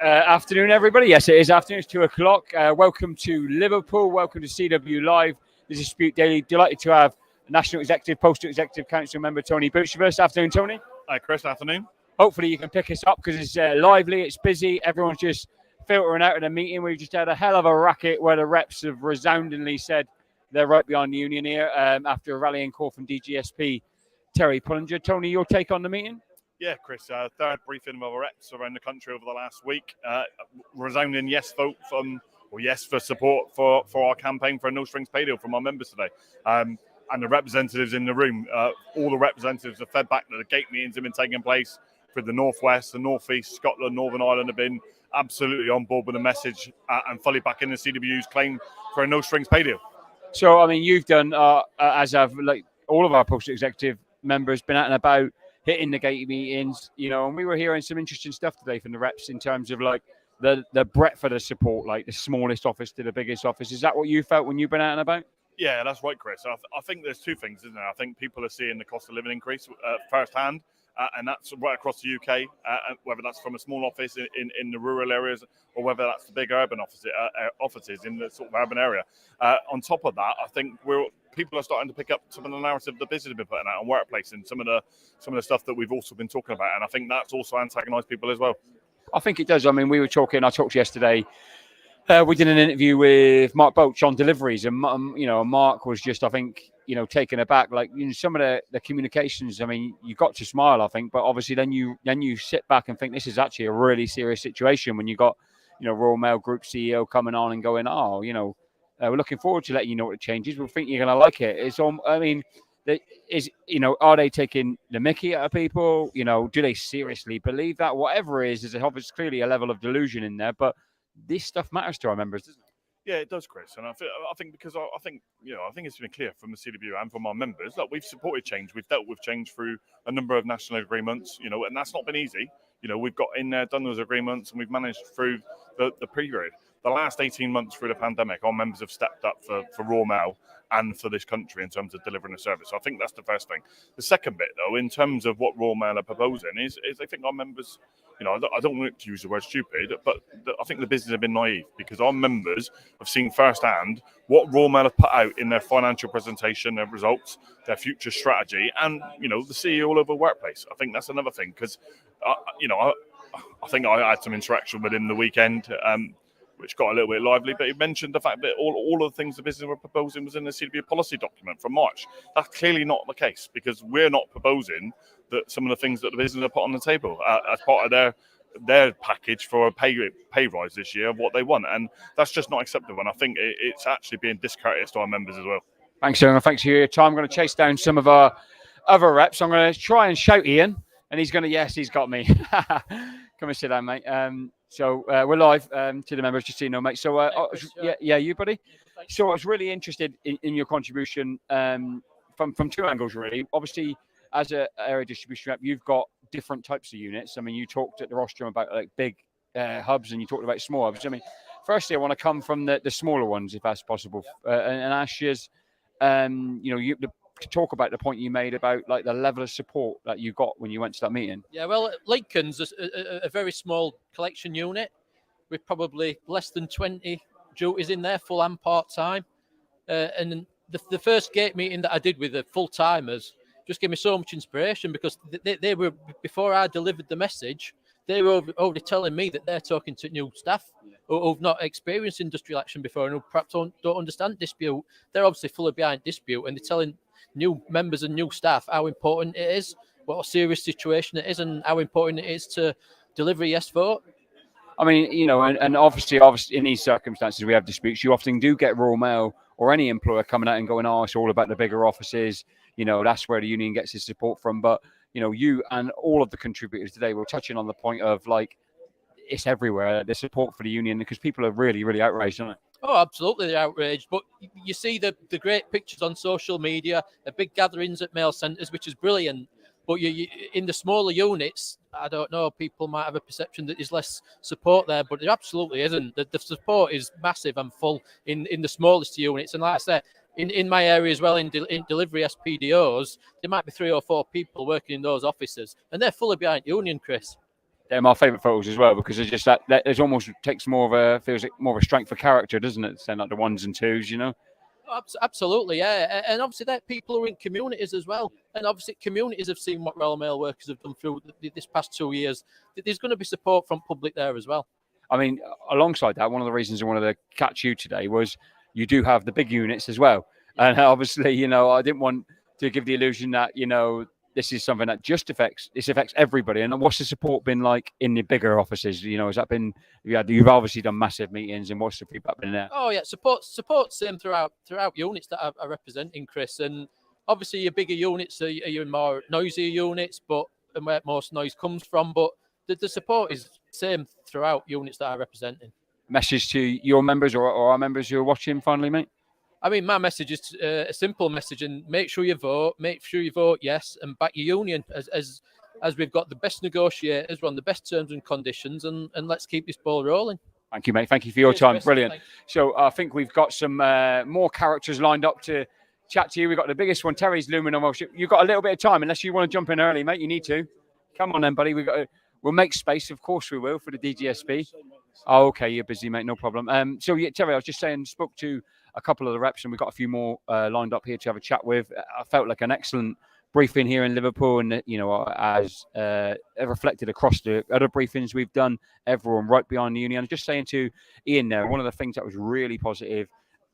Afternoon, everybody. Yes, it is afternoon. It's 2 o'clock. Welcome to Liverpool. Welcome to CWU Live. This is Dispute Daily. Delighted to have National Executive, Postal Executive Council member Tony Booch with us. Afternoon, Tony. Hi, Chris. Afternoon. Hopefully you can pick us up because it's lively, it's busy. Everyone's just filtering out of the meeting. We've just had a hell of a racket where the reps have resoundingly said they're right behind the union here after a rallying call from DGSP Terry Pullinger. Tony, your take on the meeting? Yeah, Chris, third briefing of our reps around the country over the last week. Resounding yes vote yes for support for our campaign for a no strings pay deal from our members today. And the representatives in the room, all the representatives have fed back that the gate meetings have been taking place for the Northwest, the Northeast, Scotland, Northern Ireland have been absolutely on board with the message and fully back in the CWU's claim for a no strings pay deal. So, I mean, you've done, as have like all of our postal executive members, been out and about, hitting the gate meetings, and we were hearing some interesting stuff today from the reps in terms of like the breadth of the support, like the smallest office to the biggest office. Is that what you felt when you've been out and about? Yeah, that's right, Chris. I think there's two things, isn't there? I think people are seeing the cost of living increase firsthand, and that's right across the UK, whether that's from a small office in the rural areas or whether that's the big urban offices in the sort of urban area. On top of that, I think people are starting to pick up some of the narrative the business have been putting out on workplace and some of the stuff that we've also been talking about, and I think that's also antagonised people as well. I think it does. I mean, I talked yesterday. We did an interview with Mark Boach on deliveries, and Mark was just, I think, taken aback. Like some of the communications. I mean, you got to smile, I think, but obviously then you sit back and think this is actually a really serious situation when you got Royal Mail Group CEO coming on and going, we're looking forward to letting you know what the changes. We think you're going to like it. It's all. I mean, are they taking the mickey out of people? Do they seriously believe that? Whatever it is, there's obviously clearly a level of delusion in there, but this stuff matters to our members, doesn't it? Yeah, it does, Chris. And I think because I think it's been clear from the CWU and from our members that we've supported change. We've dealt with change through a number of national agreements, and that's not been easy. We've got in there, done those agreements, and we've managed through the period. The last 18 months through the pandemic, our members have stepped up for Royal Mail and for this country in terms of delivering a service. So I think that's the first thing. The second bit, though, in terms of what Royal Mail are proposing, is I think our members, I don't want to use the word stupid, but I think the business have been naive because our members have seen firsthand what Royal Mail have put out in their financial presentation, their results, their future strategy, and, the CEO all over the workplace. I think that's another thing because, I think I had some interaction with him the weekend, which got a little bit lively, but he mentioned the fact that all of the things the business were proposing was in the CWU policy document from March. That's clearly not the case because we're not proposing that some of the things that the business have put on the table as part of their package for a pay rise this year of what they want, and that's just not acceptable. And I think it's actually being discourteous to our members as well. Thanks, Ian. Thanks for your time. I'm going to chase down some of our other reps. I'm going to try and shout Ian, and he's going to, yes, he's got me. Come and sit down, mate. So we're live to the members, just so you know, mate. So you, buddy. So I was really interested in your contribution from two angles, really. Obviously, as an area distribution rep, you've got different types of units. I mean, you talked at the rostrum about like big hubs, and you talked about small hubs. I mean, firstly, I want to come from the smaller ones, if that's possible, and ask you, to talk about the point you made about like the level of support that you got when you went to that meeting. Yeah, well, Lincoln's a very small collection unit with probably less than 20 duties in there, full and part-time. And the first gate meeting that I did with the full-timers just gave me so much inspiration because they were, before I delivered the message, they were already telling me that they're talking to new staff who've not experienced industrial action before and who perhaps don't understand dispute. They're obviously fully behind dispute, and they're telling new members and new staff how important it is, what a serious situation it is, and how important it is to deliver a yes vote. I mean, and obviously in these circumstances we have disputes. You often do get Royal Mail or any employer coming out and going, it's all about the bigger offices. That's where the union gets its support from. But, you and all of the contributors today were touching on the point of like, it's everywhere, the support for the union, because people are really, really outraged, aren't they? Oh, absolutely, they're outraged. But you see the great pictures on social media, the big gatherings at mail centres, which is brilliant. But you in the smaller units, I don't know, people might have a perception that there's less support there, but there absolutely isn't. The support is massive and full in the smallest units. And like I said, in my area as well, in delivery SPDOs, there might be 3 or 4 people working in those offices, and they're fully behind union, Chris. they're my favourite photos as well, because it's just that there's almost takes more of a feels like more of a strength for character, doesn't it? Saying like the ones and twos, you know. Absolutely, yeah, and obviously that people are in communities as well, and obviously communities have seen what Royal Mail workers have done through this past 2 years. There's going to be support from public there as well. I mean, alongside that, one of the reasons I wanted to catch you today was you do have the big units as well, and obviously, you know, I didn't want to give the illusion that, you know, this is something that just affects everybody. And what's the support been like in the bigger offices? You know, has that been you've obviously done massive meetings, and what's the feedback been there? Oh yeah, support same throughout units that are representing, Chris. And obviously your bigger units are your more noisier units, but and where most noise comes from. But the support is same throughout units that are representing. Message to your members or our members who are watching finally, mate? I mean, my message is a simple message, and make sure you vote. Make sure you vote yes, and back your union as we've got the best negotiators, we're on the best terms and conditions, and let's keep this ball rolling. Thank you, mate. Thank you for your time. Chris. Brilliant. Thanks. So I think we've got some more characters lined up to chat to you. We've got the biggest one, Terry's looming on. You've got a little bit of time, unless you want to jump in early, mate. You need to. Come on then, buddy. We'll make space, of course we will, for the DGSB. Oh, okay, you're busy, mate. No problem. So yeah, Terry, I was just saying, spoke to a couple of the reps, and we've got a few more lined up here to have a chat with. I felt like an excellent briefing here in Liverpool, and you know, as reflected across the other briefings we've done, everyone right behind the union. Just saying to Ian there, one of the things that was really positive,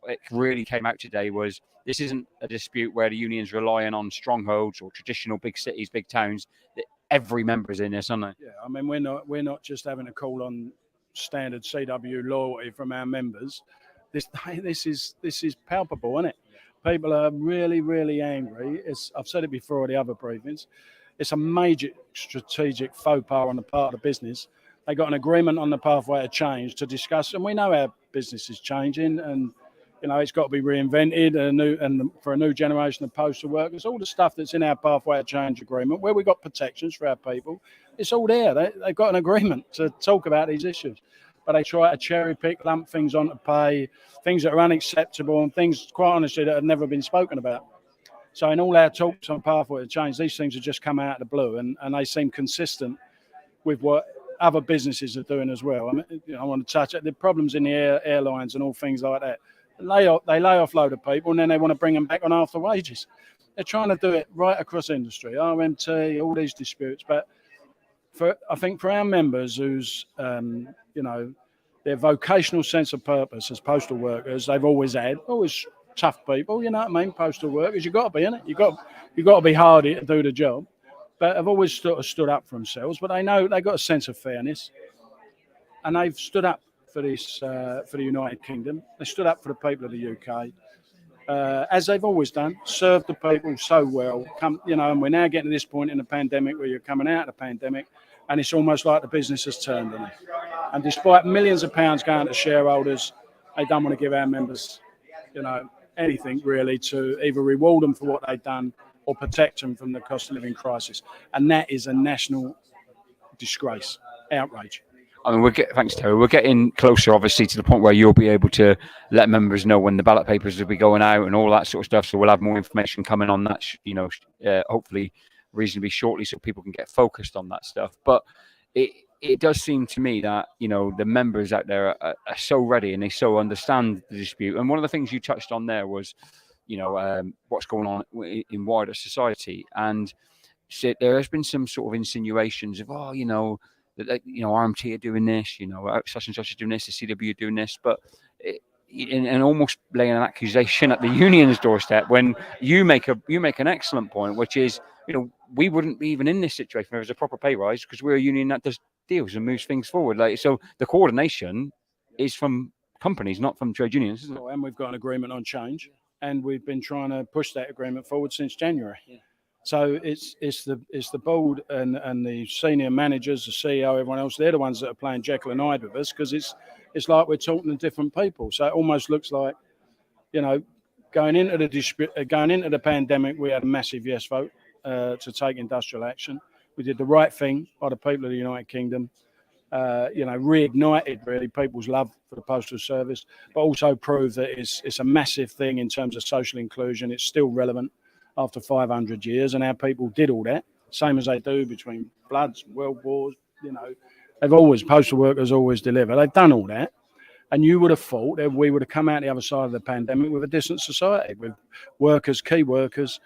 it really came out today, was this isn't a dispute where the union's relying on strongholds or traditional big cities, big towns. Every member is in this, aren't they? Yeah, I mean, we're not just having a call on standard CWU loyalty from our members. This is palpable, isn't it? People are really, really angry. I've said it before at the other briefings. It's a major strategic faux pas on the part of the business. They got an agreement on the pathway to change to discuss, and we know our business is changing, and you know it's got to be reinvented, and for a new generation of postal workers. All the stuff that's in our pathway to change agreement, where we got protections for our people, it's all there. They've got an agreement to talk about these issues. But they try to cherry pick, lump things onto pay, things that are unacceptable, and things, quite honestly, that have never been spoken about. So in all our talks on pathway to change, these things have just come out of the blue, and they seem consistent with what other businesses are doing as well. I mean, you know, I want to touch it. The problems in the airlines and all things like that. They lay off a load of people, and then they want to bring them back on half the wages. They're trying to do it right across industry, RMT, all these disputes. But I think for our members whose you know, their vocational sense of purpose as postal workers, they've always tough people, you know what I mean? Postal workers, you've got to be in it. You've got to be hardy to do the job. But they've always stood up for themselves. But they know they've got a sense of fairness, and they've stood up for this for the United Kingdom. They stood up for the people of the UK, as they've always done. Served the people so well. You know, and we're now getting to this point in the pandemic where you're coming out of the pandemic, and it's almost like the business has turned on it. And despite millions of pounds going to shareholders, they don't want to give our members, you know, anything really to either reward them for what they've done or protect them from the cost of living crisis. And that is a national disgrace, outrage. I mean, thanks, Terry. We're getting closer, obviously, to the point where you'll be able to let members know when the ballot papers will be going out and all that sort of stuff. So we'll have more information coming on that, you know, hopefully reasonably shortly, so people can get focused on that stuff. But it does seem to me that, you know, the members out there are so ready, and they so understand the dispute. And one of the things you touched on there was, you know, what's going on in wider society. And so there has been some sort of insinuations of, oh, you know, that, you know, RMT are doing this, you know, such and such is doing this, the CWU are doing this, but and almost laying an accusation at the union's doorstep, when you make an excellent point, which is, you know, we wouldn't be even in this situation if there was a proper pay rise, because we're a union that does deals and moves things forward. Like, so the coordination is from companies, not from trade unions, isn't it? And we've got an agreement on change, and we've been trying to push that agreement forward since January. Yeah. So it's the board and the senior managers, the CEO, everyone else. They're the ones that are playing Jekyll and Hyde with us, because it's like we're talking to different people. So it almost looks like, you know, going into the pandemic, we had a massive yes vote to take industrial action. We did the right thing by the people of the United Kingdom. You know, reignited really people's love for the postal service, but also proved that it's a massive thing in terms of social inclusion. It's still relevant after 500 years, and our people did all that, same as they do between floods, world wars, they've always, postal workers always deliver. They've done all that. And you would have thought that we would have come out the other side of the pandemic with a decent society, with workers, key workers,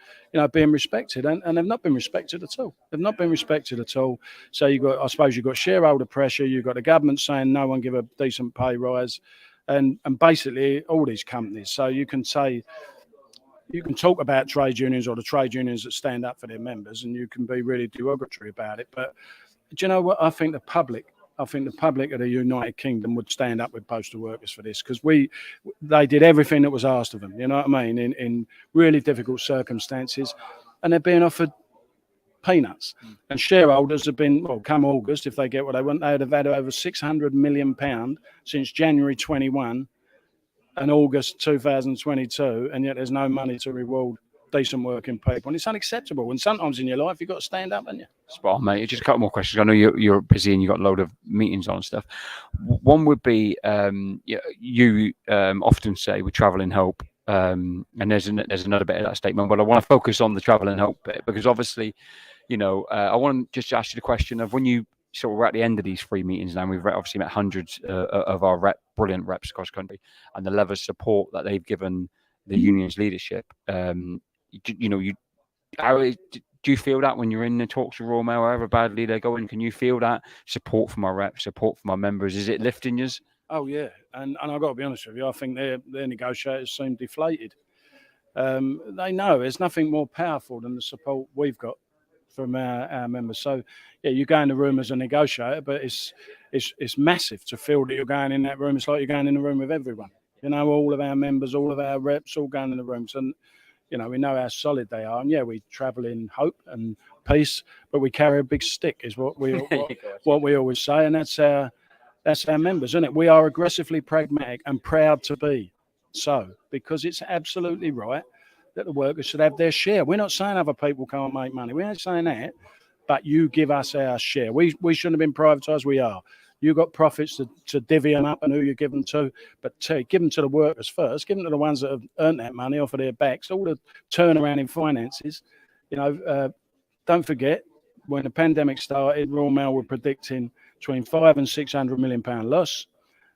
being respected. And they've not been respected at all. They've not been respected at all. So I suppose you've got shareholder pressure. You've got the government saying no one give a decent pay rise. And basically all these companies. So you can talk about trade unions or the trade unions that stand up for their members, and you can be really derogatory about it. But do you know what? I think the public of the United Kingdom would stand up with postal workers for this, because they did everything that was asked of them. You know what I mean? In really difficult circumstances, and they're being offered peanuts. And shareholders have been, come August, if they get what they want, they would have had over £600 million since January 21 and August 2022, and yet there's no money to reward decent working people, and it's unacceptable. And sometimes in your life you've got to stand up, haven't you? Spot on, mate. Just a couple more questions. I know you're busy and you've got a load of meetings on and stuff. One would be, you often say we travel in hope, and there's another bit of that statement, but I want to focus on the travel in hope bit, because obviously, I want to just ask you the question of, when you sort of we're at the end of these free meetings now, we've obviously met hundreds of our brilliant reps across the country, and the level of support that they've given the union's leadership. Do you feel that when you're in the talks with Royal Mail, however badly they're going? Can you feel that support from our reps, support from our members? Is it lifting you? Oh yeah, and I've got to be honest with you, I think their negotiators seem deflated. They know there's nothing more powerful than the support we've got from our members. So yeah, you go in the room as a negotiator, but it's massive to feel that you're going in that room. It's like you're going in the room with everyone. All of our members, all of our reps, all going in the rooms, and we know how solid they are. And yeah, we travel in hope and peace, but we carry a big stick, is what we always say, and that's our members, isn't it? We are aggressively pragmatic and proud to be so, because it's absolutely right that the workers should have their share. We're not saying other people can't make money. We ain't saying that, but you give us our share. We shouldn't have been privatised. We are. You've got profits to divvy them up and who you give them to, but give them to the workers first. Give them to the ones that have earned that money off of their backs. All the turnaround in finances. Don't forget, when the pandemic started, Royal Mail were predicting between £500 and £600 million loss.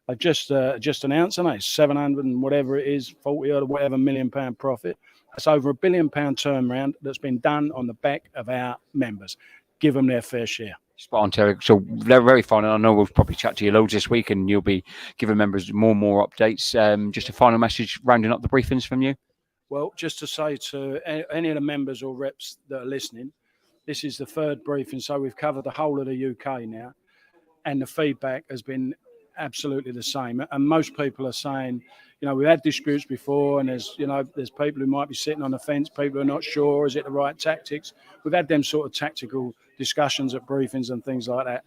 I just announced, and it's 700 and whatever it is, 40 or whatever £1 million profit. That's over £1 billion turnaround that's been done on the back of our members. Give them their fair share. Spot on, Terry. So they're very fun, and I know we'll probably chat to you loads this week, and you'll be giving members more and more updates. Just a final message, rounding up the briefings from you. Well, just to say to any of the members or reps that are listening, this is the third briefing, so we've covered the whole of the UK now, and the feedback has been absolutely the same. And most people are saying, we've had disputes before, and there's people who might be sitting on the fence, people who are not sure, is it the right tactics? We've had them sort of tactical discussions at briefings and things like that.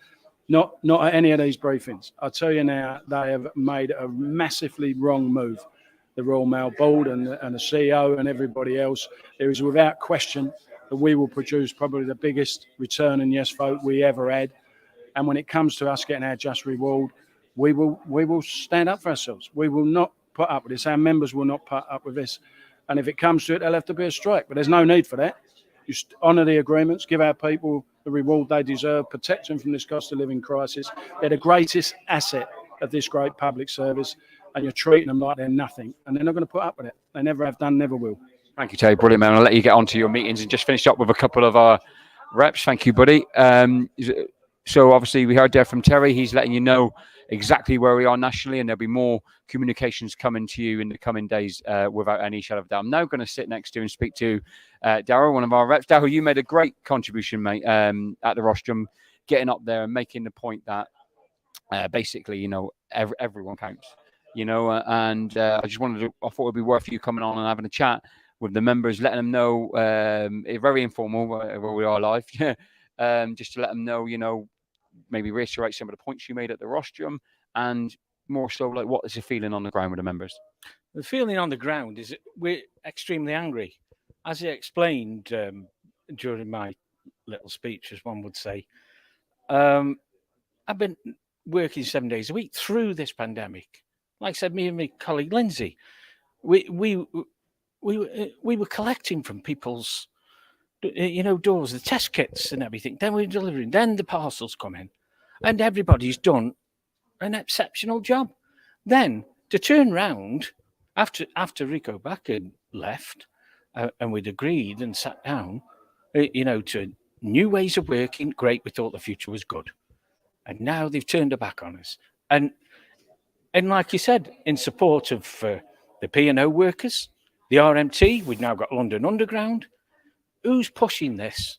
Not at any of these briefings. I tell you now, they have made a massively wrong move. The Royal Mail board and the CEO and everybody else. There is without question that we will produce probably the biggest return and yes vote we ever had. And when it comes to us getting our just reward, we will stand up for ourselves. We will not put up with this. Our members will not put up with this. And if it comes to it, there'll have to be a strike. But there's no need for that. You honour the agreements, give our people the reward they deserve, protect them from this cost of living crisis. They're the greatest asset of this great public service, and you're treating them like they're nothing. And they're not going to put up with it. They never have done, never will. Thank you, Terry. Brilliant, man. I'll let you get on to your meetings and just finish up with a couple of our reps. Thank you, buddy. So obviously we heard there from Terry. He's letting you know exactly where we are nationally, and there'll be more communications coming to you in the coming days without any shadow of doubt. I'm now going to sit next to and speak to Darryl, one of our reps. Darryl, you made a great contribution, mate, at the rostrum, getting up there and making the point that basically, everyone counts, and I just I thought it'd be worth you coming on and having a chat with the members, letting them know, very informal, where we are live, just to let them know, maybe reiterate some of the points you made at the rostrum, and more so, like, what is the feeling on the ground with the members? The feeling on the ground is that we're extremely angry. As I explained during my little speech, as one would say, I've been working 7 days a week through this pandemic. Like I said, me and my colleague Lindsay, we were collecting from people's doors, the test kits and everything. Then we were delivering. Then the parcels come in. and everybody's done an exceptional job. Then to turn round after Rico Backer left, and we'd agreed and sat down, to new ways of working. Great, we thought the future was good, and now they've turned their back on us. And like you said, in support of the P&O workers, the RMT, we've now got London Underground. Who's pushing this?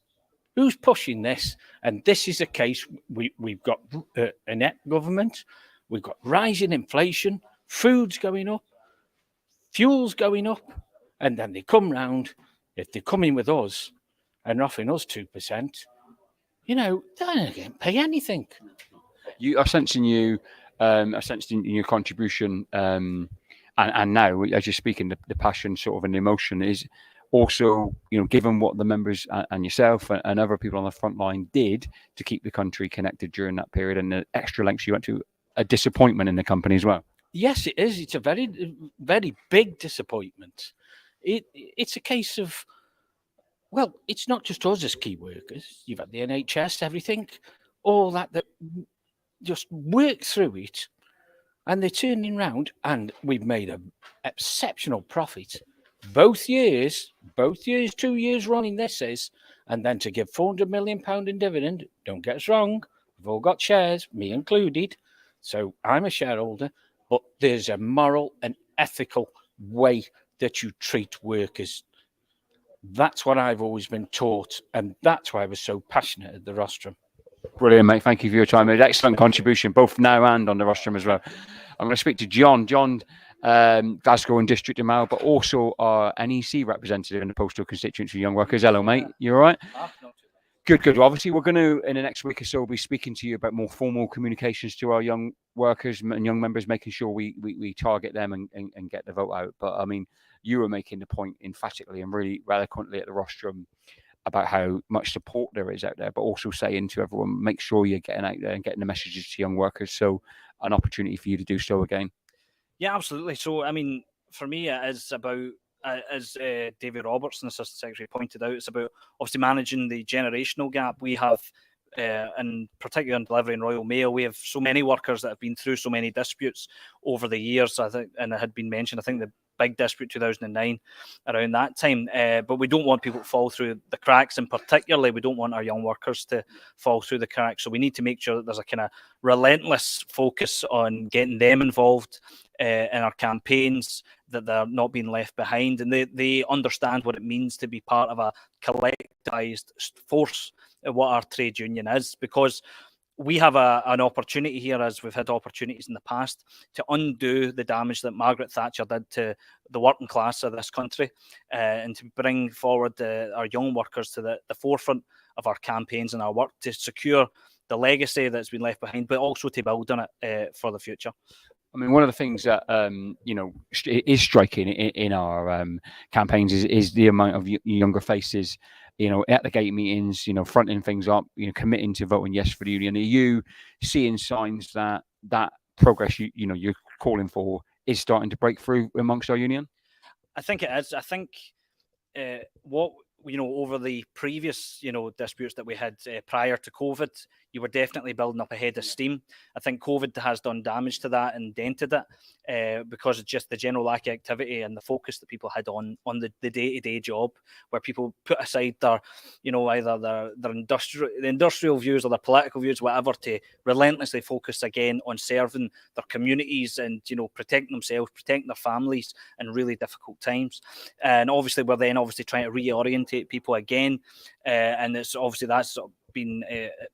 Who's pushing this? And this is a case. We've got a net government. We've got rising inflation, food's going up, fuel's going up, and then they come round. If they come in with us and offering us 2%, they're not going to pay anything. I sensed in your contribution, and now as you're speaking, the passion, sort of, and the emotion is also, given what the members and yourself and other people on the front line did to keep the country connected during that period, and the extra lengths you went to, a disappointment in the company as well. Yes, it is. It's a very, very big disappointment. It's a case of, well, it's not just us as key workers. You've had the NHS, everything, all that just work through it, and they're turning round, and we've made an exceptional profit both years, 2 years running this is, and then to give £400 million in dividend. Don't get us wrong, we've all got shares, me included, so I'm a shareholder, but there's a moral and ethical way that you treat workers. That's what I've always been taught, and that's why I was so passionate at the rostrum. Brilliant, mate. Thank you for your time. An excellent contribution, both now and on the rostrum as well. I'm going to speak to John. John, Glasgow and District Email, but also our NEC representative in the postal constituency of Young Workers. Hello, mate. You all right? Good. Well, obviously, we're going to, in the next week or so, be speaking to you about more formal communications to our young workers and young members, making sure we target them and get the vote out. But, I mean, you were making the point emphatically and really eloquently at the rostrum about how much support there is out there, but also saying to everyone, make sure you're getting out there and getting the messages to young workers. So an opportunity for you to do so again. Yeah, absolutely. So, I mean, for me, it is about, as David Robertson, Assistant Secretary, pointed out, it's about obviously managing the generational gap. We have, and particularly in delivery and Royal Mail, we have so many workers that have been through so many disputes over the years. I think, and it had been mentioned, I think the big dispute 2009 around that time, but we don't want people to fall through the cracks, and particularly we don't want our young workers to fall through the cracks. So we need to make sure that there's a kind of relentless focus on getting them involved in our campaigns, that they're not being left behind, and they understand what it means to be part of a collectivized force, what our trade union is, because we have an opportunity here, as we've had opportunities in the past, to undo the damage that Margaret Thatcher did to the working class of this country, and to bring forward our young workers to the forefront of our campaigns and our work to secure the legacy that's been left behind, but also to build on it for the future. I mean, one of the things that is striking in our campaigns is the amount of younger faces, at the gate meetings, fronting things up, committing to voting yes for the union. Are you seeing signs that progress you're calling for is starting to break through amongst our union? I think it is. I think what over the previous disputes that we had prior to COVID, you were definitely building up a head of steam. I think COVID has done damage to that and dented it because of just the general lack of activity and the focus that people had on the day-to-day job, where people put aside their either their industrial views or their political views, whatever, to relentlessly focus again on serving their communities and protecting themselves, protecting their families in really difficult times. And obviously we're then trying to reorientate people again, and it's obviously that's been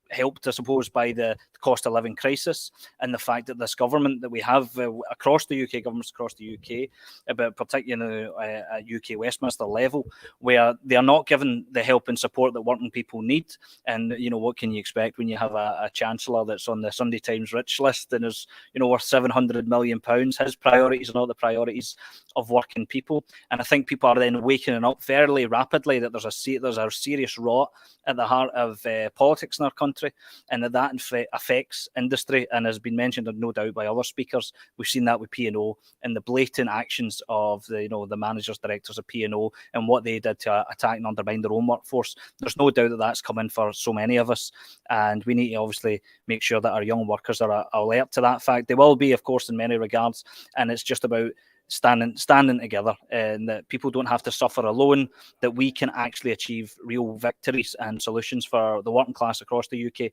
helped, I suppose, by the cost of living crisis and the fact that this government that we have across the UK, governments across the UK, but particularly at UK Westminster level, where they are not given the help and support that working people need. And what can you expect when you have a chancellor that's on the Sunday Times rich list and is worth £700 million? His priorities are not the priorities of working people. And I think people are then waking up fairly rapidly that there's a serious rot at the heart of politics in our country, and that affects industry, and has been mentioned, no doubt, by other speakers. We've seen that with P&O and the blatant actions of the managers, directors of P&O, and what they did to attack and undermine their own workforce. There's no doubt that that's coming for so many of us, and we need to obviously make sure that our young workers are alert to that fact. They will be, of course, in many regards, and it's just about standing together, and that people don't have to suffer alone, that we can actually achieve real victories and solutions for the working class across the UK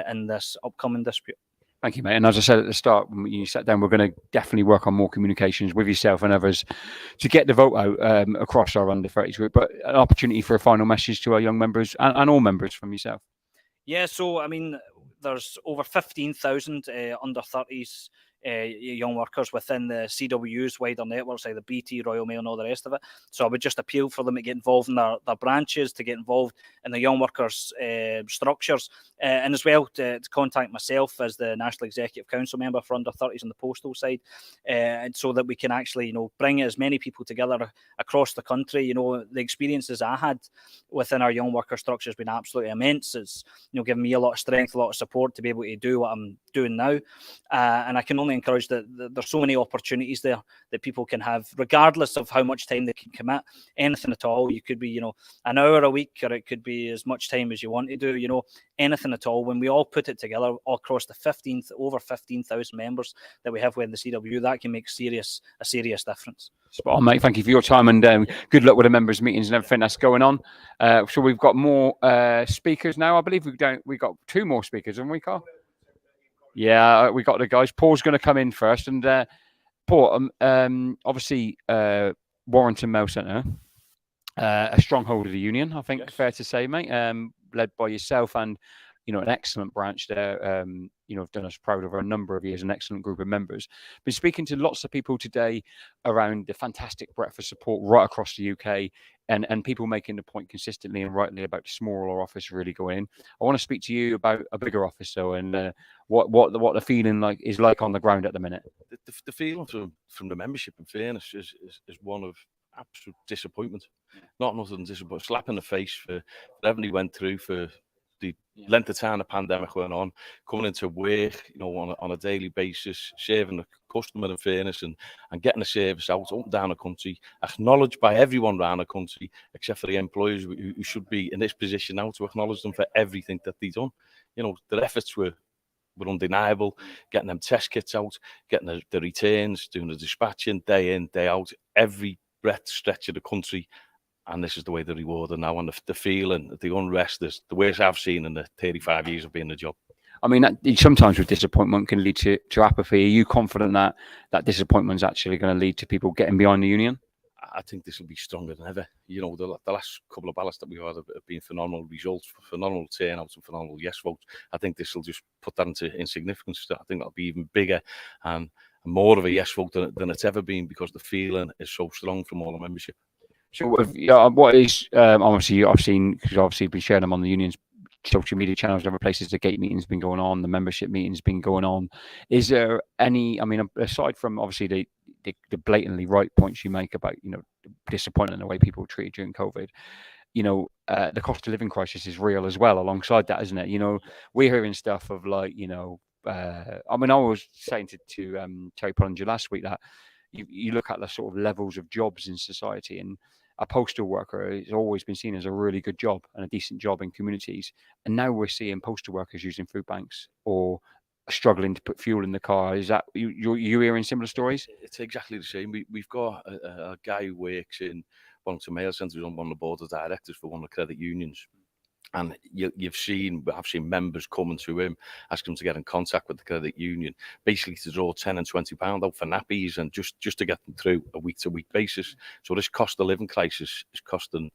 in this upcoming dispute. Thank you, mate. And as I said at the start, when you sat down, we're going to definitely work on more communications with yourself and others to get the vote out across our under-30s group, but an opportunity for a final message to our young members and all members from yourself. Yeah, so, I mean, there's over 15,000 under-30s young workers within the CWU's wider networks, like the BT, Royal Mail and all the rest of it. So I would just appeal for them to get involved in their branches, to get involved in the young workers structures, and as well to contact myself as the National Executive Council member for under-30s on the postal side, and so that we can actually bring as many people together across the country. The experiences I had within our young worker structure has been absolutely immense. It's given me a lot of strength, a lot of support to be able to do what I'm doing now, and I can only encourage that there's so many opportunities there that people can have, regardless of how much time they can commit. Anything at all. You could be an hour a week, or it could be as much time as you want to do. Anything at all. When we all put it together all across the over 15,000 members that we have within the CWU, that can make a serious difference. Spot on, mate. Thank you for your time, and good luck with the members' meetings and everything that's going on. So we've got more speakers now. I believe we got 2 more speakers, haven't we, Carl? Yeah, we got the guys. Paul's going to come in first, and Paul, obviously, Warrington Mail Centre, a stronghold of the union, I think, yes. Fair to say, mate. Led by yourself and an excellent branch there. Have done us proud over a number of years, an excellent group of members. Been speaking to lots of people today around the fantastic breadth of support right across the UK, and people making the point consistently and rightly about the smaller office really going in. I want to speak to you about a bigger office, though, and what the feeling is like on the ground at the minute. The feeling from the membership, in fairness, is one of absolute disappointment. Not nothing disappointment, slap in the face for everything he went through, for the length of time the pandemic went on, coming into work, on a daily basis, serving the customer, in fairness, and getting the service out up and down the country, acknowledged by everyone around the country, except for the employers who should be in this position now to acknowledge them for everything that they've done. Their efforts were undeniable, getting them test kits out, getting the returns, doing the dispatching day in, day out, every breadth, stretch of the country. And this is the way they're rewarded now. And the feeling, the unrest is the worst I've seen in the 35 years of being in the job. I mean, sometimes with disappointment can lead to apathy. Are you confident that disappointment is actually going to lead to people getting behind the union? I think this will be stronger than ever. The last couple of ballots that we've had have been phenomenal results, phenomenal turnouts and phenomenal yes votes. I think this will just put that into insignificance. I think that'll be even bigger and more of a yes vote than it's ever been, because the feeling is so strong from all the membership. So, what is obviously I've seen, because obviously you've been sharing them on the union's social media channels and other places. The gate meeting's been going on, the membership meeting's been going on. Is there any? I mean, aside from obviously the blatantly right points you make about disappointing in the way people were treated during COVID, the cost of living crisis is real as well. Alongside that, isn't it? We're hearing stuff of like I mean, I was saying to Terry Pollinger last week that you look at the sort of levels of jobs in society, and a postal worker has always been seen as a really good job and a decent job in communities. And now we're seeing postal workers using food banks or struggling to put fuel in the car. Is that you hearing similar stories? It's exactly the same. We've got a guy who works in Warrington Mail Centre, who's on one of the board of directors for one of the credit unions. And I've seen members coming to him, asking him to get in contact with the credit union, basically to draw £10 and £20 out for nappies and just to get them through a week-to-week basis. So this cost of living crisis is costing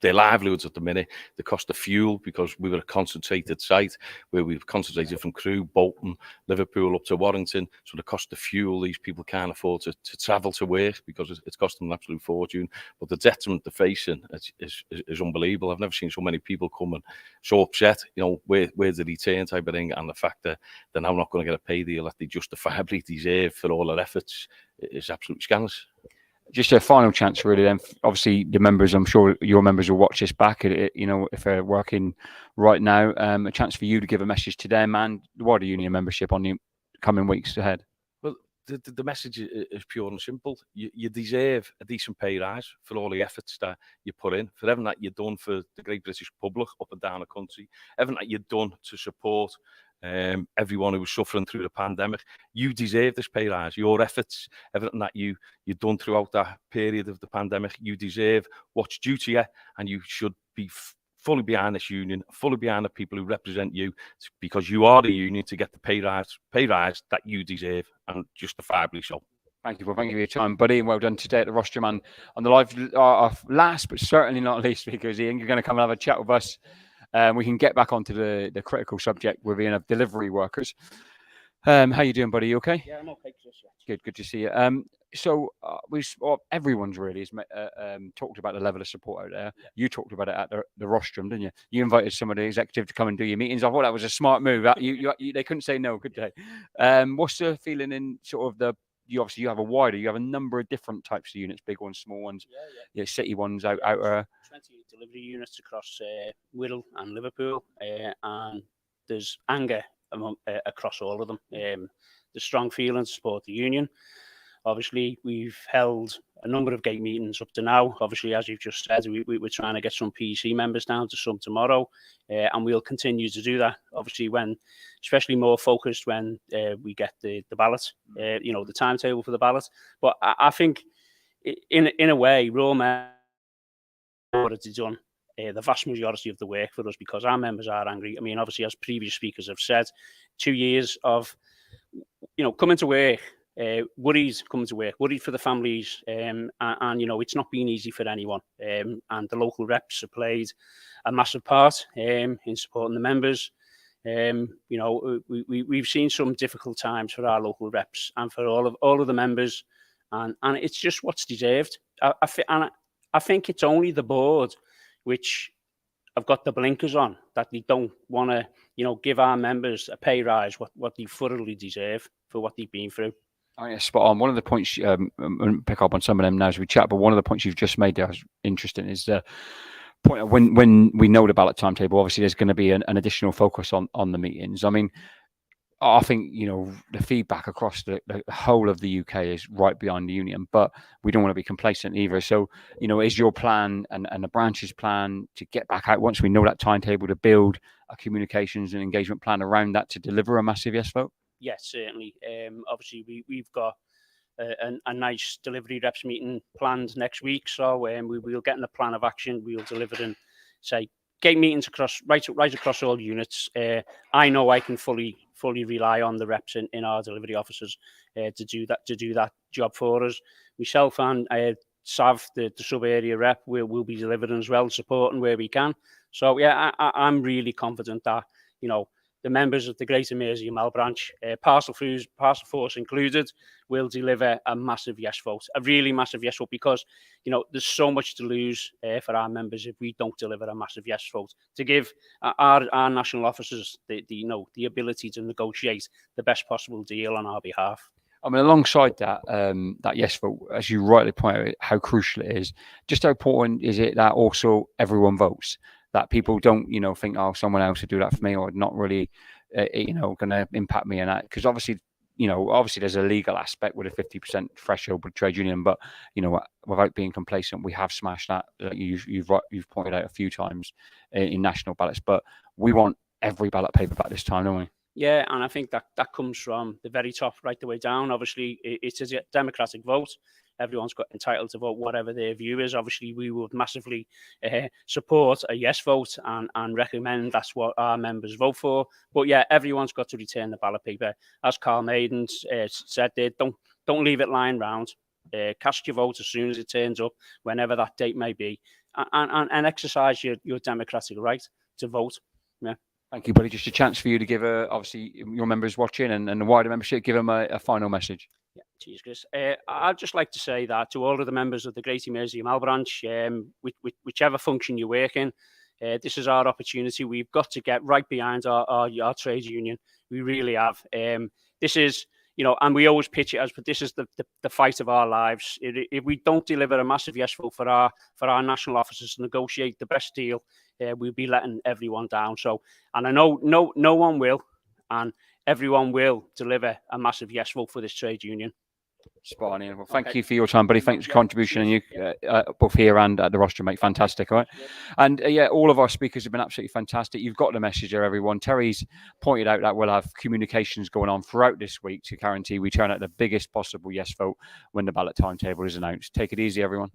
their livelihoods at the minute, the cost of fuel, because we were a concentrated site where we've concentrated from Crewe, Bolton, Liverpool up to Warrington. So the cost of fuel, these people can't afford to travel to work because it's costing them an absolute fortune. But the detriment they're facing is unbelievable. I've never seen so many people come and so upset, where's the return type of thing, and the fact that they're now not going to get a pay deal that they justifiably deserve for all their efforts is absolutely scandalous. Just a final chance, really. Then, obviously, the members. I'm sure your members will watch this back. You know, if they're working right now, a chance for you to give a message to them and the wider union membership on the coming weeks ahead. Well, the message is pure and simple. You deserve a decent pay rise for all the efforts that you put in, for everything that you've done for the great British public up and down the country, everything that you've done to support everyone who was suffering through the pandemic. You deserve this pay rise. Your efforts, everything that you've done throughout that period of the pandemic, you deserve what's due to you, and you should be fully behind this union, fully behind the people who represent you, because you are the union to get the pay rise that you deserve, and justifiably so. Thank you. Well, thank you for your time, buddy, and well done today at the Rostrum. And on the live, last but certainly not least, because Ian, you're going to come and have a chat with us. We can get back onto the critical subject with Ian of delivery workers. How you doing, buddy? You okay? Yeah, I'm okay. Good to see you. So everyone's really has talked about the level of support out there. Yeah. You talked about it at the Rostrum, didn't you? You invited some of the executive to come and do your meetings. I thought that was a smart move. They couldn't say no, could they? What's the feeling in sort of you have a number of different types of units, big ones, small ones, city ones out 20 delivery units across Whittle and Liverpool, and there's anger across all of them. There's strong feeling to support the union. Obviously, we've held a number of gate meetings up to now. Obviously, as you've just said, we're trying to get some PC members down to some tomorrow, and we'll continue to do that. Obviously, especially more focused when we get the ballot, the timetable for the ballot. But I think, in a way, Raw Men already done the vast majority of the work for us, because our members are angry. I mean, obviously, as previous speakers have said, 2 years of coming to work. Worried coming to work, worried for the families, and it's not been easy for anyone. And the local reps have played a massive part in supporting the members. We've seen some difficult times for our local reps and for all of the members, and it's just what's deserved. I think it's only the board which have got the blinkers on, that they don't want to, give our members a pay rise what they thoroughly deserve for what they've been through. Oh, yeah, spot on. One of the points, pick up on some of them now as we chat, but one of the points you've just made there is interesting, is the point of when we know the ballot timetable, obviously there's going to be an additional focus on the meetings. I mean, I think, the feedback across the whole of the UK is right behind the union, but we don't want to be complacent either. So, is your plan and the branch's plan to get back out once we know that timetable, to build a communications and engagement plan around that to deliver a massive yes vote? Yes, certainly. Obviously, we've got a nice delivery reps meeting planned next week, so we'll get in a plan of action. We'll deliver in, say, gate meetings right across all units. I know I can fully rely on the reps in our delivery offices to do that job for us. Myself and Sav, the sub area rep, will be delivering as well, supporting where we can. So yeah, I'm really confident that the members of the Greater Merseyrail branch, Parcel Force included, will deliver a massive yes vote, a really massive yes vote, because there's so much to lose for our members if we don't deliver a massive yes vote, to give our national officers the ability to negotiate the best possible deal on our behalf. I mean, alongside that, that yes vote, as you rightly point out, how crucial it is. Just how important is it that also everyone votes? That people don't, think, oh, someone else would do that for me, or not really, going to impact me, and that, because obviously there's a legal aspect with a 50% threshold with trade union, but without being complacent, we have smashed that. You've pointed out a few times in national ballots, but we want every ballot paper back this time, don't we? Yeah, and I think that comes from the very top right the way down. Obviously, it is a democratic vote. Everyone's got entitled to vote whatever their view is. Obviously, we would massively support a yes vote and recommend that's what our members vote for. But yeah, everyone's got to return the ballot paper. As Carl Maiden said there, don't leave it lying around. Cast your vote as soon as it turns up, whenever that date may be, and exercise your democratic right to vote. Yeah. Thank you, buddy. Just a chance for you to give obviously your members watching and the wider membership, give them a final message. Yeah, cheers, Chris. I'd just like to say that to all of the members of the Greater Merseyrail branch, whichever function you work in, this is our opportunity. We've got to get right behind our trade union. We really have. This is you know, and we always pitch it as, but this is the fight of our lives. If we don't deliver a massive yes vote for our national officers to negotiate the best deal, we'll be letting everyone down. So, and I know no one will, and everyone will deliver a massive yes vote for this trade union. Spot on, Ian. Well, thank you for your time, buddy. Thanks for your contribution, and you both here and at the roster, mate. Fantastic, all right? And yeah, all of our speakers have been absolutely fantastic. You've got the message there, everyone. Terry's pointed out that we'll have communications going on throughout this week to guarantee we turn out the biggest possible yes vote when the ballot timetable is announced. Take it easy, everyone.